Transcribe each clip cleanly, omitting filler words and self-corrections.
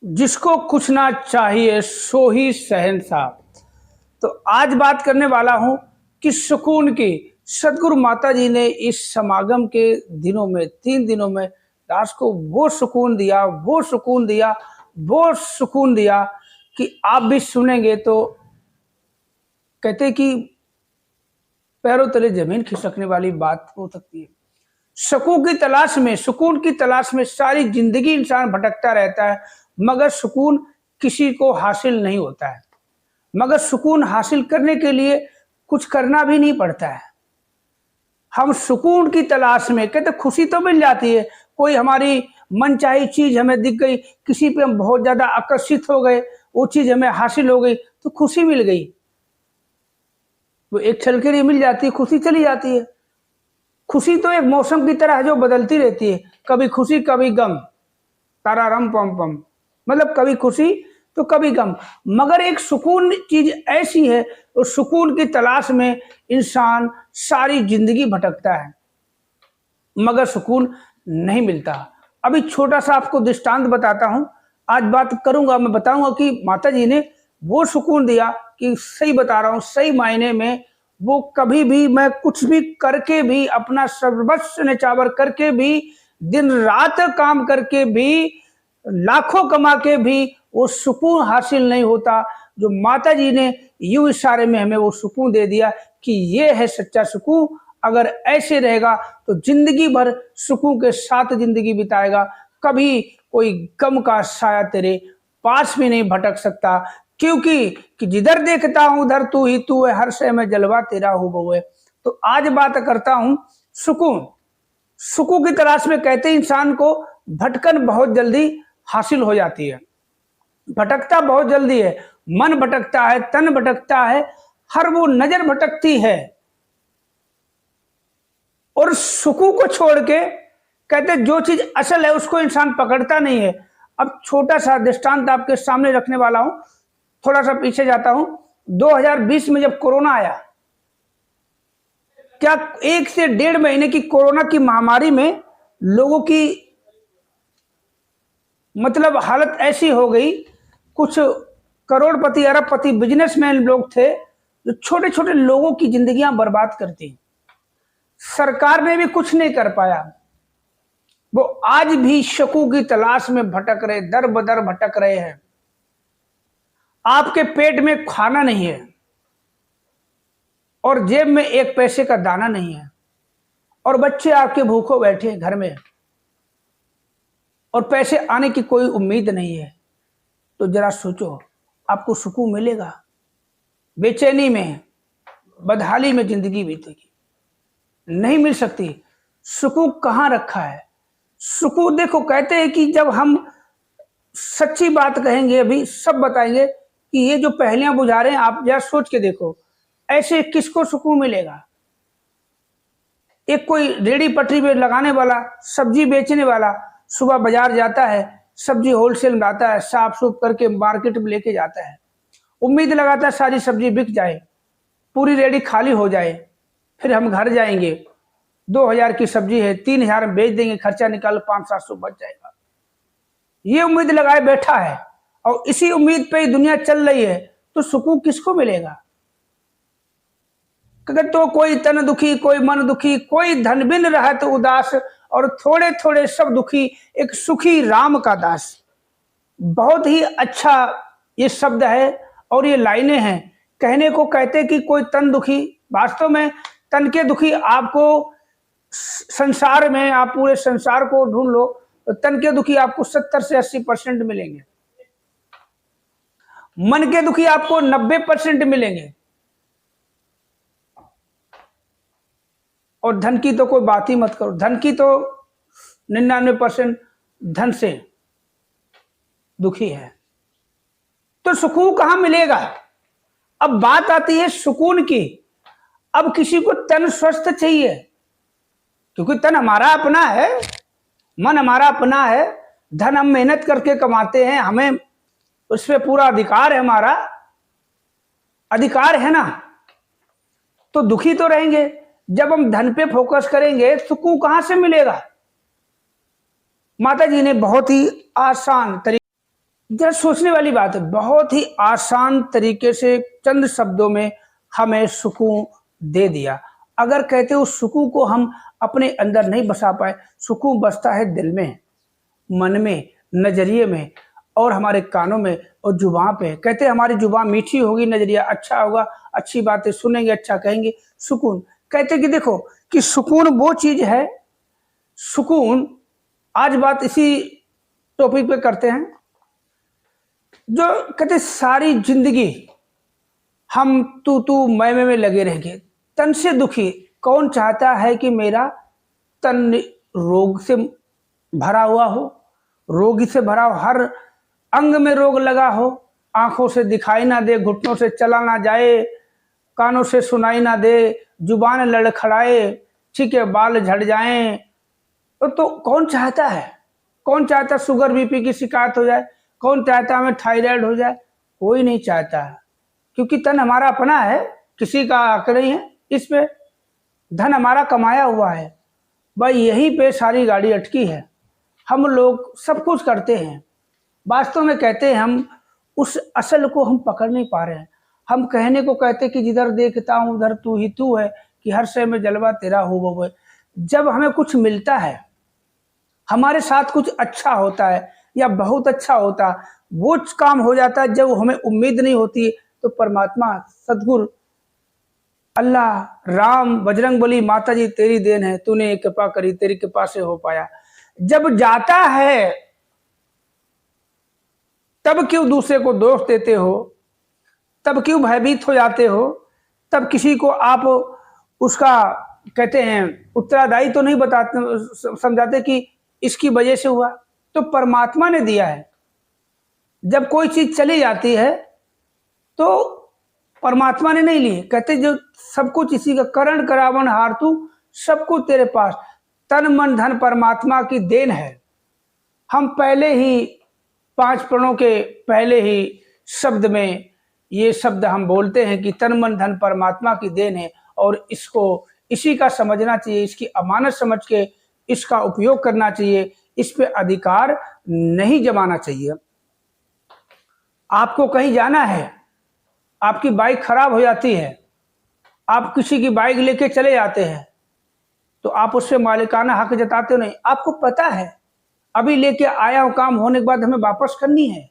जिसको कुछ ना चाहिए सो ही शहंशाह। तो आज बात करने वाला हूं कि सुकून की। सदगुरु माता जी ने इस समागम के दिनों में 3 दिनों में दास को वो सुकून दिया, वो सुकून दिया, वो सुकून दिया कि आप भी सुनेंगे तो कहते कि पैरों तले जमीन खिसकने वाली बात हो सकती है। सुकून की तलाश में सारी जिंदगी इंसान भटकता रहता है, मगर सुकून किसी को हासिल नहीं होता है। मगर सुकून हासिल करने के लिए कुछ करना भी नहीं पड़ता है। हम सुकून की तलाश में कहते खुशी तो मिल जाती है, कोई हमारी मनचाही चीज हमें दिख गई, किसी पे हम बहुत ज्यादा आकर्षित हो गए, वो चीज हमें हासिल हो गई तो खुशी मिल गई। वो एक छल के लिए मिल जाती है, खुशी चली जाती है। खुशी तो एक मौसम की तरह है जो बदलती रहती है, कभी खुशी कभी गम, तारा रम पम पम, मतलब कभी खुशी तो कभी गम। मगर एक सुकून चीज ऐसी है, उस सुकून की तलाश में इंसान सारी जिंदगी भटकता है मगर सुकून नहीं मिलता। अभी छोटा सा आपको दृष्टांत बताता हूं। आज बात करूंगा, मैं बताऊंगा कि माता जी ने वो सुकून दिया कि सही बता रहा हूं, सही मायने में वो कभी भी, मैं कुछ भी करके भी, अपना सर्वस्व न्यौछावर करके भी, दिन रात काम करके भी, लाखों कमा के भी वो सुकून हासिल नहीं होता जो माता जी ने यूं इशारे में हमें वो सुकून दे दिया कि ये है सच्चा सुकून। अगर ऐसे रहेगा तो जिंदगी भर सुकून के साथ जिंदगी बिताएगा, कभी कोई गम का साया तेरे पास भी नहीं भटक सकता, क्योंकि कि जिधर देखता हूं उधर तू ही तू है, हर शय में जलवा तेरा हो बहु है। तो आज बात करता हूं सुकून। सुकून की तलाश में कहते इंसान को भटकन बहुत जल्दी हासिल हो जाती है, भटकता बहुत जल्दी है, मन भटकता है, तन भटकता है, हर वो नजर भटकती है। और सुकून को छोड़ के कहते जो चीज असल है उसको इंसान पकड़ता नहीं है। अब छोटा सा दृष्टांत आपके सामने रखने वाला हूं, थोड़ा सा पीछे जाता हूं। 2020 में जब कोरोना आया, क्या 1 से 1.5 महीने की कोरोना की महामारी में लोगों की मतलब हालत ऐसी हो गई, कुछ करोड़पति अरबपति बिजनेसमैन लोग थे जो छोटे छोटे लोगों की जिंदगियां बर्बाद करती। सरकार ने भी कुछ नहीं कर पाया। वो आज भी सुकून की तलाश में भटक रहे, दर बदर भटक रहे हैं। आपके पेट में खाना नहीं है और जेब में 1 पैसे का दाना नहीं है, और बच्चे आपके भूखों बैठे घर में और पैसे आने की कोई उम्मीद नहीं है। तो जरा सोचो, आपको सुकून मिलेगा? बेचैनी में, बदहाली में जिंदगी बीतेगी, नहीं मिल सकती। सुकून कहां रखा है? सुकून देखो, कहते हैं कि जब हम सच्ची बात कहेंगे, अभी सब बताएंगे कि ये जो पहेलियां बुझा रहे हैं, आप जरा सोच के देखो, ऐसे किसको सुकून मिलेगा? एक कोई रेडी पटरी पे लगाने वाला, सब्जी बेचने वाला, सुबह बाजार जाता है, सब्जी होलसेल में लाता है, साफ सूफ करके मार्केट में लेके जाता है, उम्मीद लगाता है सारी सब्जी बिक जाए, पूरी रेडी खाली हो जाए, फिर हम घर जाएंगे, 2000 की सब्जी है, 3000 में बेच देंगे, खर्चा निकाल 500-700 बच जाएगा। ये उम्मीद लगाए बैठा है और इसी उम्मीद पे ही दुनिया चल रही है। तो सुकून किसको मिलेगा? तो कोई तन दुखी, कोई मन दुखी, कोई धन बिन रहा तो उदास, और थोड़े थोड़े सब दुखी, एक सुखी राम का दास। बहुत ही अच्छा ये शब्द है और ये लाइनें हैं। कहने को कहते कि कोई तन दुखी, वास्तव में तन के दुखी आपको संसार में, आप पूरे संसार को ढूंढ लो तो तन के दुखी आपको 70 से 80% मिलेंगे, मन के दुखी आपको 90% मिलेंगे, और धन की तो कोई बात ही मत करो। धन की तो 99% धन से दुखी है। तो सुकून कहां मिलेगा? अब बात आती है सुकून की। अब किसी को तन स्वस्थ चाहिए, क्योंकि तन हमारा अपना है, मन हमारा अपना है, धन हम मेहनत करके कमाते हैं, हमें उस पर पूरा अधिकार है, हमारा अधिकार है ना। तो दुखी तो रहेंगे। जब हम धन पे फोकस करेंगे, सुकून कहां से मिलेगा? माता जी ने बहुत ही आसान तरीके जरा सोचने वाली बात है, बहुत ही आसान तरीके से चंद शब्दों में हमें सुकून दे दिया। अगर कहते उस सुकून को हम अपने अंदर नहीं बसा पाए, सुकून बसता है दिल में, मन में, नजरिए में और हमारे कानों में और जुबान पे। कहते हमारी जुबान मीठी होगी, नजरिया अच्छा होगा, अच्छी बातें सुनेंगे, अच्छा कहेंगे, सुकून। कहते कि देखो कि सुकून वो चीज है, सुकून, आज बात इसी टॉपिक पे करते हैं। जो कहते सारी जिंदगी हम तू मैं में लगे रहेंगे, तन से दुखी। कौन चाहता है कि मेरा तन रोग से भरा हुआ हो, रोगी से भरा हो, हर अंग में रोग लगा हो, आंखों से दिखाई ना दे, घुटनों से चला ना जाए, कानों से सुनाई ना दे, जुबान लड़खड़ाए, ठीक है, बाल झड़ जाएं। तो कौन चाहता है? कौन चाहता शुगर बीपी की शिकायत हो जाए? कौन चाहता हमें थायराइड हो जाए? कोई नहीं चाहता, क्योंकि तन हमारा अपना है, किसी का हक नहीं है इस पे। धन हमारा कमाया हुआ है भाई, यहीं पे सारी गाड़ी अटकी है। हम लोग सब कुछ करते हैं, वास्तव में कहते हैं हम उस असल को हम पकड़ नहीं पा रहे हैं। हम कहने को कहते कि जिधर देखता हूं उधर तू ही तू है, कि हर शय में जलवा तेरा हो वो है। जब हमें कुछ मिलता है, हमारे साथ कुछ अच्छा होता है या बहुत अच्छा होता, वो काम हो जाता है जब हमें उम्मीद नहीं होती, तो परमात्मा, सदगुरु, अल्लाह, राम, बजरंगबली, माता जी तेरी देन है, तूने कृपा करी, तेरी कृपा से हो पाया। जब जाता है तब क्यों दूसरे को दोष देते हो, तब क्यों भयभीत हो जाते हो, तब किसी को आप उसका कहते हैं उत्तरादायी तो नहीं बताते, समझाते कि इसकी वजह से हुआ। तो परमात्मा ने दिया है। जब कोई चीज चली जाती है तो परमात्मा ने नहीं ली, कहते जो सब कुछ इसी का करण करावन हार तू, सब कुछ तेरे पास, तन मन धन परमात्मा की देन है। हम पहले ही 5 प्रणों के पहले ही शब्द में ये शब्द हम बोलते हैं कि तन मन धन परमात्मा की देन है, और इसको इसी का समझना चाहिए, इसकी अमानत समझ के इसका उपयोग करना चाहिए, इस पे अधिकार नहीं जमाना चाहिए। आपको कहीं जाना है, आपकी बाइक खराब हो जाती है, आप किसी की बाइक लेके चले जाते हैं, तो आप उससे मालिकाना हक जताते हो नहीं। आपको पता है अभी लेके आया हूं, काम होने के बाद हमें वापस करनी है।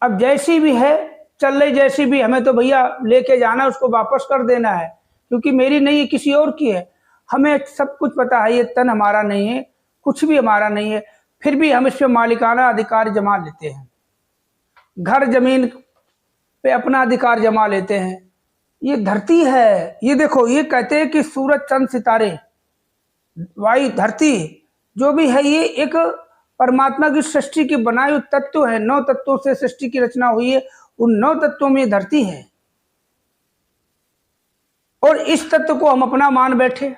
अब जैसी भी है चल रही, जैसी भी, हमें तो भैया लेके जाना, उसको वापस कर देना है, क्योंकि मेरी नहीं है, किसी और की है। हमें सब कुछ पता है, ये तन हमारा नहीं है, कुछ भी हमारा नहीं है, फिर भी हम इस पे मालिकाना अधिकार जमा लेते हैं, घर जमीन पे अपना अधिकार जमा लेते हैं। ये धरती है, ये देखो, ये कहते हैं कि सूरज चंद्र सितारे वायु धरती जो भी है, ये एक परमात्मा की सृष्टि की बनाए हुए तत्व है। 9 तत्वों से सृष्टि की रचना हुई है, उन 9 तत्वों में धरती है, और इस तत्व को हम अपना मान बैठे,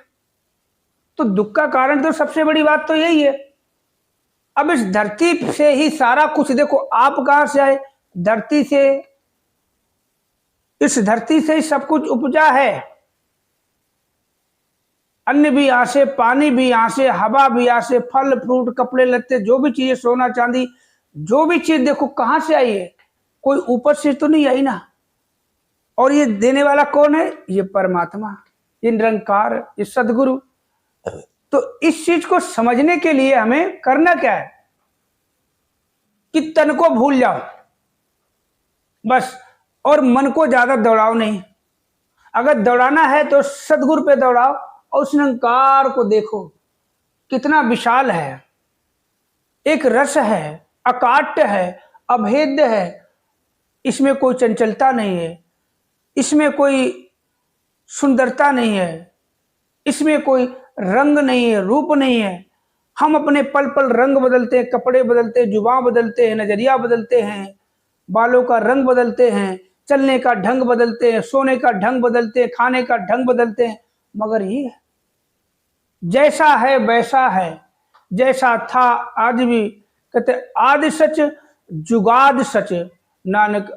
तो दुख का कारण तो सबसे बड़ी बात तो यही है। अब इस धरती से ही सारा कुछ, देखो आप कहां से आए? धरती से, इस धरती से ही सब कुछ उपजा है। अन्न भी यहां से, पानी भी यहां से, हवा भी यहां से, फल फ्रूट, कपड़े लत्ते, जो भी चीजें, सोना चांदी, जो भी चीज देखो कहां से आई है, कोई ऊपर से तो नहीं आई ना। और ये देने वाला कौन है? ये परमात्मा, ये निरंकार, ये सदगुरु। तो इस चीज को समझने के लिए हमें करना क्या है कि तन को भूल जाओ बस, और मन को ज्यादा दौड़ाओ नहीं। अगर दौड़ाना है तो सदगुरु पे दौड़ाओ, और उस निरंकार को देखो कितना विशाल है, एक रस है, अकाट्य है, अभेद्य है, इसमें कोई चंचलता नहीं है, इसमें कोई सुंदरता नहीं है, इसमें कोई रंग नहीं है, रूप नहीं है। हम अपने पल पल रंग बदलते हैं, कपड़े बदलते हैं, जुबान बदलते हैं, नजरिया बदलते हैं, बालों का रंग बदलते हैं, चलने का ढंग बदलते हैं, सोने का ढंग बदलते हैं, खाने का ढंग बदलते हैं, मगर ये जैसा है वैसा है, जैसा था आज भी। कहते आदि सच जुगाद सच, नानक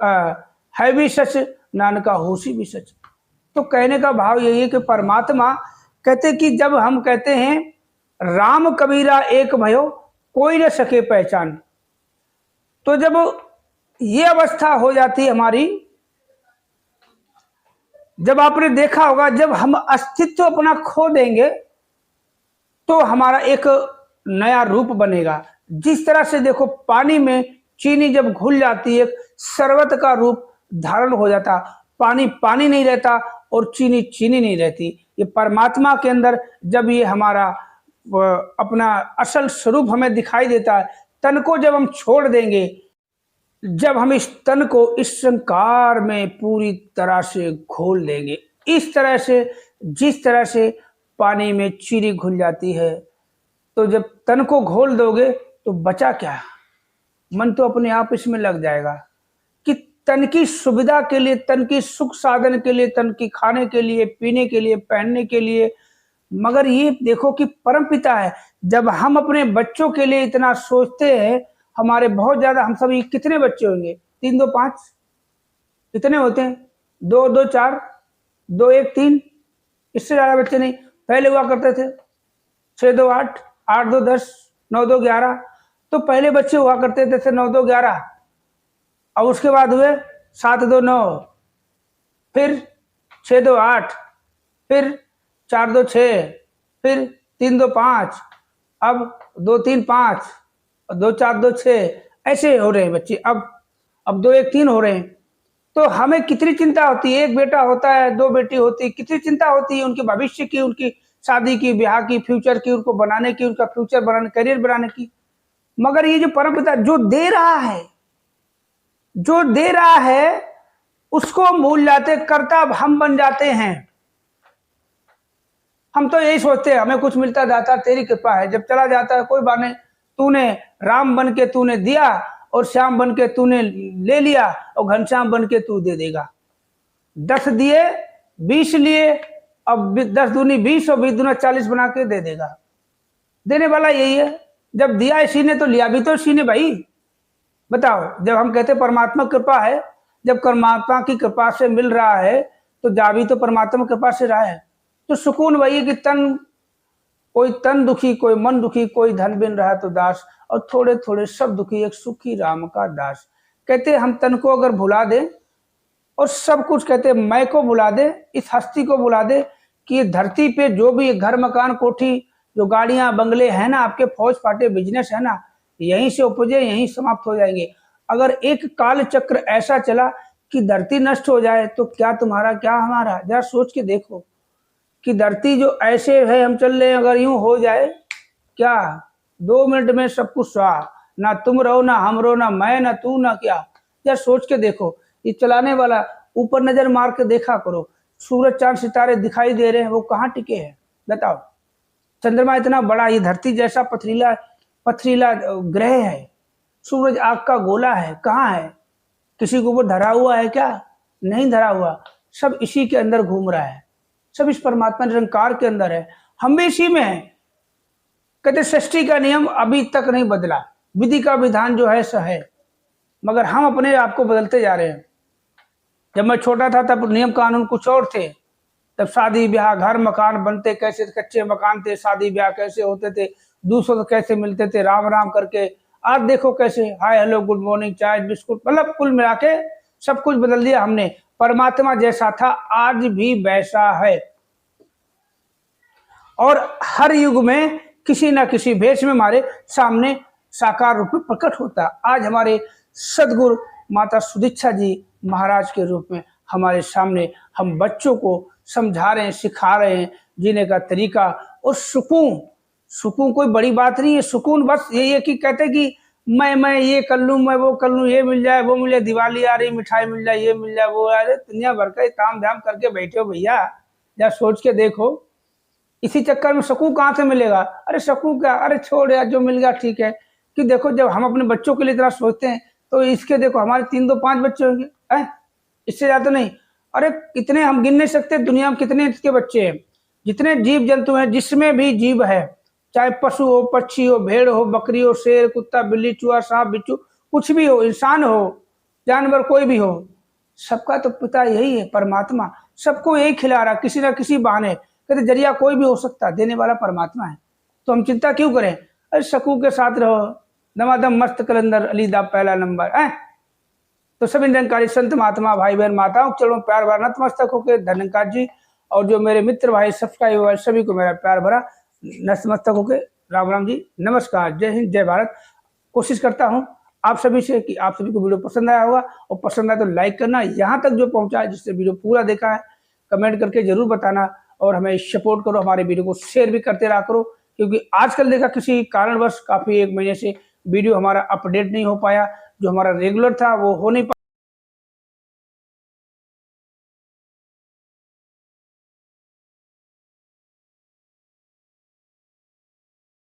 है भी सच, नानका होशी भी सच। तो कहने का भाव यही है कि परमात्मा कहते कि जब हम कहते हैं राम कबीरा एक भयो, कोई न सके पहचान, तो जब ये अवस्था हो जाती है हमारी, जब आपने देखा होगा जब हम अस्तित्व अपना खो देंगे तो हमारा एक नया रूप बनेगा। जिस तरह से देखो पानी में चीनी जब घुल जाती है शरबत का रूप धारण हो जाता, पानी पानी नहीं रहता और चीनी चीनी नहीं रहती। ये परमात्मा के अंदर जब ये हमारा अपना असल स्वरूप हमें दिखाई देता है, तन को जब हम छोड़ देंगे, जब हम इस तन को इस संकार में पूरी तरह से घोल देंगे, इस तरह से जिस तरह से पानी में चीनी घुल जाती है, तो जब तन को घोल दोगे तो बचा क्या, मन तो अपने आप इसमें लग जाएगा कि तन की सुविधा के लिए, तन की सुख साधन के लिए, तन की खाने के लिए, पीने के लिए, पहनने के लिए। मगर ये देखो कि परमपिता है, जब हम अपने बच्चों के लिए इतना सोचते हैं, हमारे बहुत ज्यादा, हम सभी कितने बच्चे होंगे, 3 2 5 इतने होते हैं, 2 2 4 2 1 3, इससे ज्यादा बच्चे नहीं। पहले हुआ करते थे 6 2 8 8 2 10 9 2 11, तो पहले बच्चे हुआ करते थे 9 2 11, और उसके बाद हुए 7 2 9, फिर 6 2 8, फिर 4 2 6, फिर 3 2 5, अब 2 3 5, 2 4 2 6, ऐसे हो रहे हैं बच्चे। अब 2 1 3 हो रहे हैं। तो हमें कितनी चिंता होती है, एक बेटा होता है, 2 बेटी होती है, कितनी चिंता होती है उनके भविष्य की, उनकी शादी की, ब्याह की, फ्यूचर की, उनको बनाने की, उनका फ्यूचर बनाने, करियर बनाने की। मगर ये जो परमपिता जो दे रहा है, जो दे रहा है उसको भूल जाते, कर्ता हम बन जाते हैं। हम तो यही सोचते हैं हमें कुछ मिलता जाता तेरी कृपा है, जब चला जाता है कोई बात नहीं, तूने राम बन के तूने दिया और श्याम बन के तूने ले लिया और घनश्याम बन के तू दे देगा। 10 दिए 20 लिए, अब 10 दूनी 20 और 20 दूना 40 बना के दे देगा। देने वाला यही है, जब दिया इसी ने तो लिया भी तो इसी ने भाई। बताओ, जब हम कहते परमात्मा कृपा है, जब परमात्मा की कृपा से मिल रहा है तो जा भी तो परमात्मा कृपा से रहा है। तो सुकून वही है कि कोई तन दुखी, कोई मन दुखी, कोई धन बिन रहा तो दास, और थोड़े थोड़े सब दुखी एक सुखी राम का दास। कहते हम तन को अगर भुला दे और सब कुछ, कहते मैं को भुला दे, इस हस्ती को भुला दे कि धरती पे जो भी घर मकान कोठी, जो गाड़ियां बंगले हैं ना, आपके फौज फाटे बिजनेस है ना, यहीं से उपजे यहीं समाप्त हो जाएंगे। अगर एक काल चक्र ऐसा चला कि धरती नष्ट हो जाए तो क्या तुम्हारा क्या हमारा। जरा सोच के देखो कि धरती जो ऐसे है हम चल रहे हैं, अगर यूं हो जाए, क्या 2 मिनट में सब कुछ स्वाह, ना तुम रहो ना हम रहो, ना मैं ना तू ना क्या। जरा सोच के देखो, ये चलाने वाला ऊपर नजर मार के देखा करो, सूरज चांद सितारे दिखाई दे रहे हैं, वो कहाँ टिके हैं बताओ। चंद्रमा इतना बड़ा, ये धरती जैसा पथरीला ग्रह है, सूरज आग का गोला है, कहाँ है, किसी के ऊपर धरा हुआ है क्या, नहीं धरा हुआ, सब इसी के अंदर घूम रहा है, सब इस परमात्मा निरंकार के अंदर है, हम भी इसी में हैं। कहते सृष्टि का नियम अभी तक नहीं बदला, विधि का विधान जो है सो है, मगर हम अपने आप को बदलते जा रहे हैं। जब मैं छोटा था तब नियम कानून कुछ और थे, तब शादी ब्याह, घर मकान बनते कैसे, कच्चे मकान थे, शादी ब्याह कैसे होते थे, दूसरों से कैसे मिलते थे, राम राम करके। आज देखो कैसे हाय हेलो गुड मॉर्निंग चाय बिस्कुट, मतलब कुल मिला के सब कुछ बदल दिया हमने। परमात्मा जैसा था आज भी वैसा है, और हर युग में किसी न किसी भेष में हमारे सामने साकार रूप में प्रकट होता। आज हमारे सदगुरु माता सुदीक्षा जी महाराज के रूप में हमारे सामने, हम बच्चों को समझा रहे हैं, सिखा रहे हैं जीने का तरीका। और सुकून कोई बड़ी बात नहीं है, सुकून बस यही है कि कहते कि मैं ये कर लूँ, मैं वो कर लूँ, ये मिल जाए वो मिल जाए, दिवाली आ रही मिठाई मिल जाए, ये मिल जाए वो आ रही, दुनिया भर का ताम झाम करके बैठे हो भैया। जरा सोच के देखो, इसी चक्कर में सुकून कहाँ से मिलेगा। अरे सुकून क्या, अरे छोड़ यार, जो मिल गया ठीक है। कि देखो जब हम अपने बच्चों के लिए इतना सोचते हैं तो इसके देखो हमारे 3 2 5 बच्चे होंगे, इससे ज्यादा नहीं। अरे इतने हम गिन नहीं सकते दुनिया में कितने इसके बच्चे हैं। जितने जीव जंतु हैं, जिसमें भी जीव है, चाहे पशु हो, पक्षी हो, भेड़ हो, बकरी हो, शेर, कुत्ता, बिल्ली, चूहा, सांप, बिच्छू, कुछ भी हो, इंसान हो, जानवर कोई भी हो, सबका तो पिता यही है परमात्मा। सबको यही खिला रहा किसी ना किसी बहाने। कहते जरिया कोई भी हो सकता, देने वाला परमात्मा है। तो हम चिंता क्यों करें। अरे सुकून के साथ रहो, दमादम मस्त कलंदर अली दा पहला नंबर है। तो सभी निरंकारी संत महात्मा भाई बहन माताओं चरणों प्यार भरा नतमस्तक होकर धन्यकार जी। और जो मेरे मित्र भाई सब्सक्राइबर सभी को मेरा प्यार भरा नतमस्तक होकर राम राम जी, नमस्कार, जय हिंद, जय भारत। कोशिश करता हूँ आप सभी से कि आप सभी को वीडियो पसंद आया होगा, और पसंद आया तो लाइक करना, यहाँ तक जो पहुंचा है जिससे वीडियो पूरा देखा है कमेंट करके जरूर बताना, और हमें सपोर्ट करो, हमारे वीडियो को शेयर भी करते रहा करो, क्योंकि आजकल देखा किसी कारणवश काफी 1 महीने से वीडियो हमारा अपडेट नहीं हो पाया, जो हमारा रेगुलर था वो हो नहीं